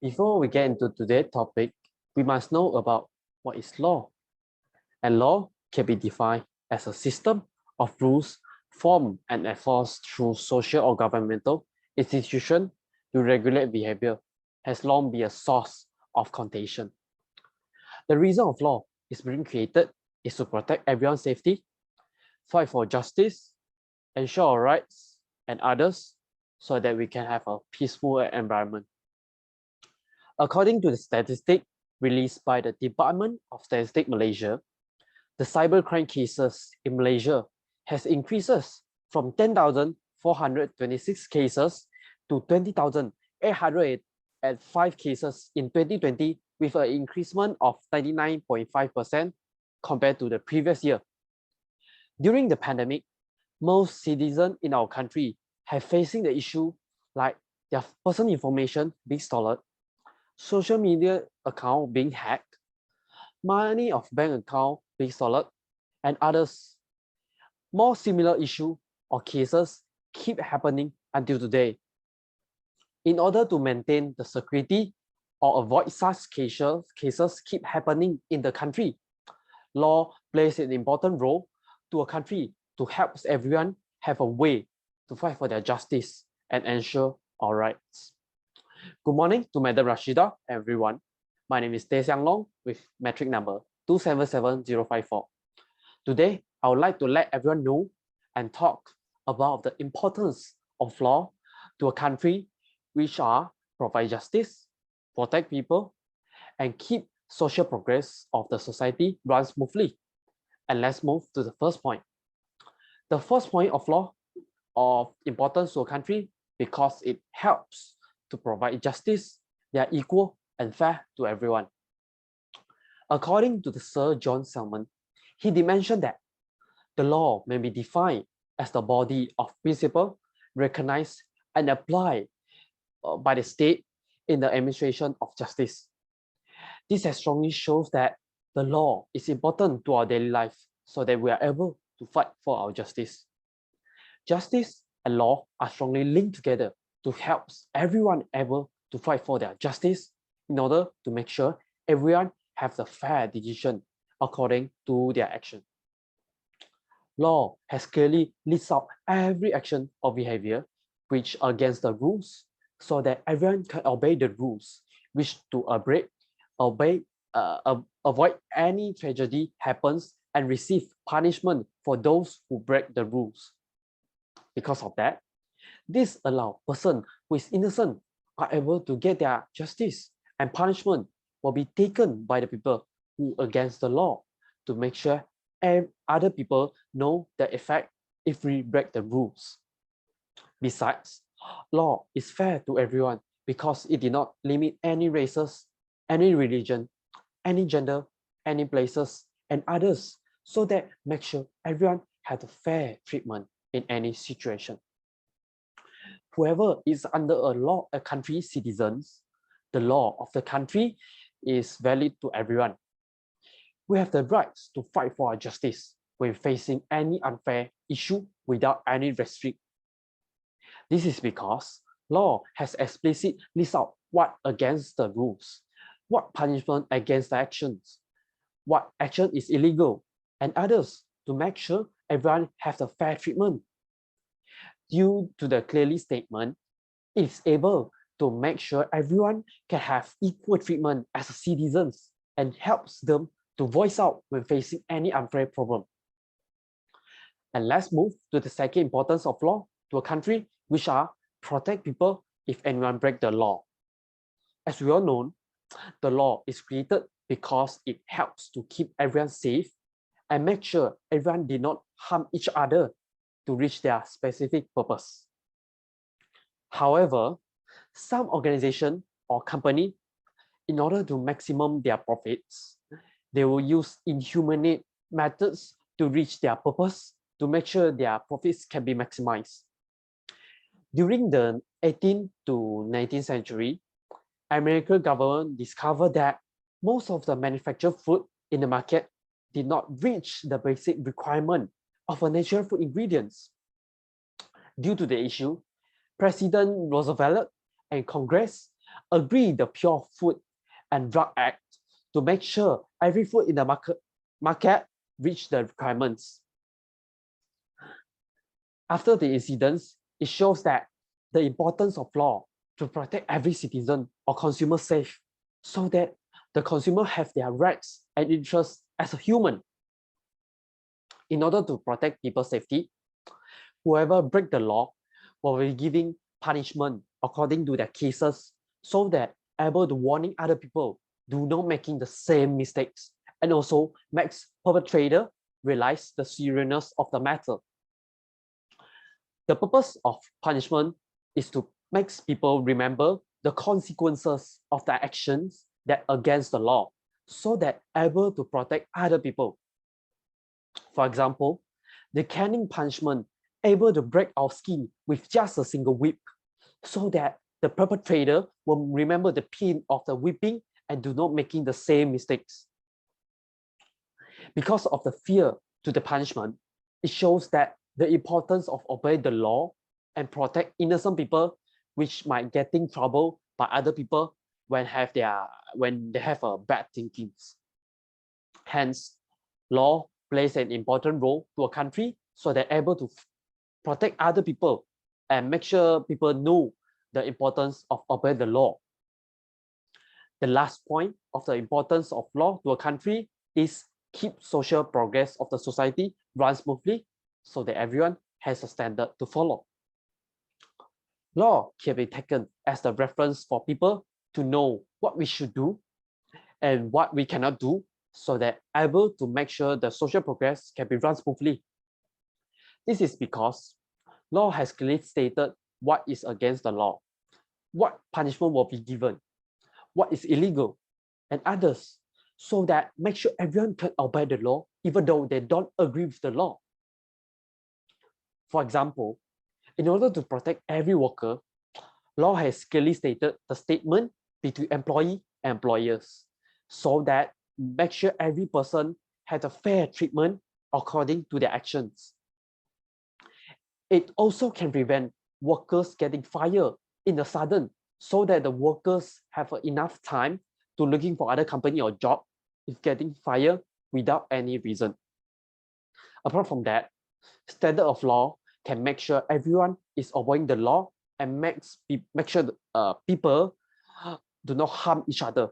Before we get into today's topic, we must know about what is law. And law can be defined as a system of rules formed and enforced through social or governmental institutions to regulate behavior, has long been a source of contention. The reason of law is being created is to protect everyone's safety, fight for justice, ensure our rights and others, so that we can have a peaceful environment. According to the statistic released by the Department of Statistics Malaysia, the cybercrime cases in Malaysia has increases from 10,426 cases to 20,805 cases in 2020, with an increasement of 99.5% compared to the previous year. During the pandemic, most citizens in our country have facing the issue like their personal information being stolen, social media account being hacked, money of bank account being stolen, and others. More similar issue or cases keep happening until today. In order to maintain the security or avoid such cases keep happening in the country, law plays an important role to a country to help everyone have a way to fight for their justice and ensure our rights. Good morning to Madam Rashida, everyone. My name is Teh Siang Long with metric number 277054. Today, I would like to let everyone know and talk about the importance of law to a country which are provide justice, protect people, and keep social progress of the society run smoothly. And let's move to the first point. The first point of law of importance to a country because it helps to provide justice, they are equal and fair to everyone. According to the Sir John Salmon, he did mention that the law may be defined as the body of principle recognized and applied by the state in the administration of justice. This has strongly shows that the law is important to our daily life so that we are able to fight for our justice. Justice and law are strongly linked together to help everyone able to fight for their justice in order to make sure everyone have the fair decision according to their action. Law has clearly lists out every action or behavior which against the rules so that everyone can obey the rules, which to avoid any tragedy happens and receive punishment for those who break the rules. Because of that, this allows person who is innocent are able to get their justice, and punishment will be taken by the people who against the law to make sure other people know the effect if we break the rules. Besides, law is fair to everyone because it did not limit any races, any religion, any gender, any places, and others, so that make sure everyone has a fair treatment in any situation. Whoever is under a law, a country citizens, the law of the country is valid to everyone. We have the rights to fight for our justice when facing any unfair issue without any restriction. This is because law has explicit list out what against the rules, what punishment against the actions, what action is illegal, and others to make sure everyone has a fair treatment. Due to the clearly statement, it is able to make sure everyone can have equal treatment as citizens and helps them to voice out when facing any unfair problem. And let's move to the second importance of law to a country, which are protect people if anyone break the law. As we all know, the law is created because it helps to keep everyone safe and make sure everyone did not harm each other to reach their specific purpose. However, some organization or company, in order to maximum their profits, they will use inhumane methods to reach their purpose to make sure their profits can be maximized. During the 18th to 19th century, American government discovered that most of the manufactured food in the market did not reach the basic requirement of a natural food ingredients. Due to the issue, President Roosevelt and Congress agree the Pure Food and Drug Act to make sure every food in the market reach the requirements. After the incidents, it shows that the importance of law to protect every citizen or consumer safe so that the consumer have their rights and interests as a human. In order to protect people's safety, whoever break the law will be giving punishment according to their cases so that able to warning other people do not making the same mistakes and also makes perpetrator realize the seriousness of the matter. The purpose of punishment is to make people remember the consequences of their actions that against the law so that able to protect other people. For example, the caning punishment able to break our skin with just a single whip so that the perpetrator will remember the pain of the whipping and do not making the same mistakes. Because of the fear to the punishment, it shows that the importance of obeying the law and protect innocent people which might get in trouble by other people when they have a bad thinkings. Hence, law plays an important role to a country so they're able to protect other people and make sure people know the importance of obeying the law. The last point of the importance of law to a country is keep social progress of the society run smoothly so that everyone has a standard to follow. Law can be taken as the reference for people to know what we should do and what we cannot do so that able to make sure the social progress can be run smoothly. This is because law has clearly stated what is against the law, what punishment will be given, what is illegal, and others, so that make sure everyone can obey the law even though they don't agree with the law. For example, in order to protect every worker, law has clearly stated the statement between employee and employers so that make sure every person has a fair treatment according to their actions. It also can prevent workers getting fired in a sudden so that the workers have enough time to looking for other company or job if getting fired without any reason. Apart from that, standard of law can make sure everyone is obeying the law and make sure people do not harm each other.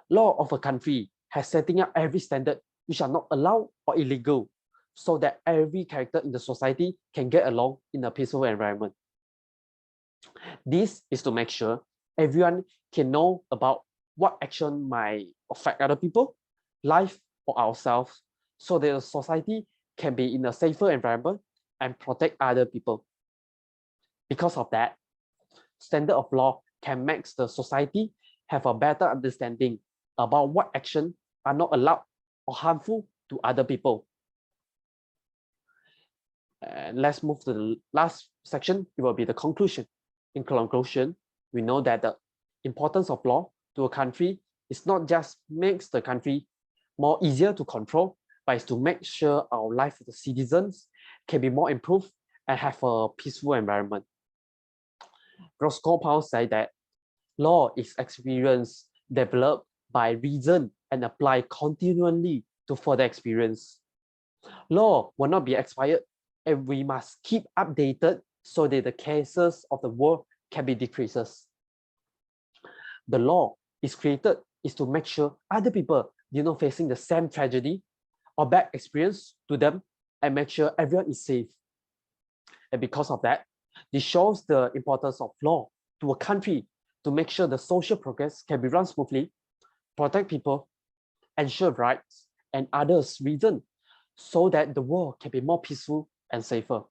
Law of a country has setting up every standard which are not allowed or illegal so that every character in the society can get along in a peaceful environment. This is to make sure everyone can know about what action might affect other people, life, or ourselves, so that the society can be in a safer environment and protect other people. Because of that, standard of law can make the society have a better understanding about what action are not allowed or harmful to other people. And let's move to the last section. It will be the conclusion. In conclusion, we know that the importance of law to a country is not just makes the country more easier to control, but it's to make sure our life of the citizens can be more improved and have a peaceful environment. Roscoe Powell said that law is experience developed by reason and applied continually to further experience. Law will not be expired, and we must keep updated so that the cases of the world can be decreases. The law is created is to make sure other people are not facing the same tragedy or bad experience to them and make sure everyone is safe. And because of that, this shows the importance of law to a country to make sure the social progress can be run smoothly, protect people, ensure rights and others' reason so that the world can be more peaceful and safer.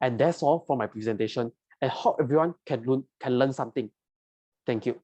And that's all for my presentation. I hope everyone can learn something. Thank you.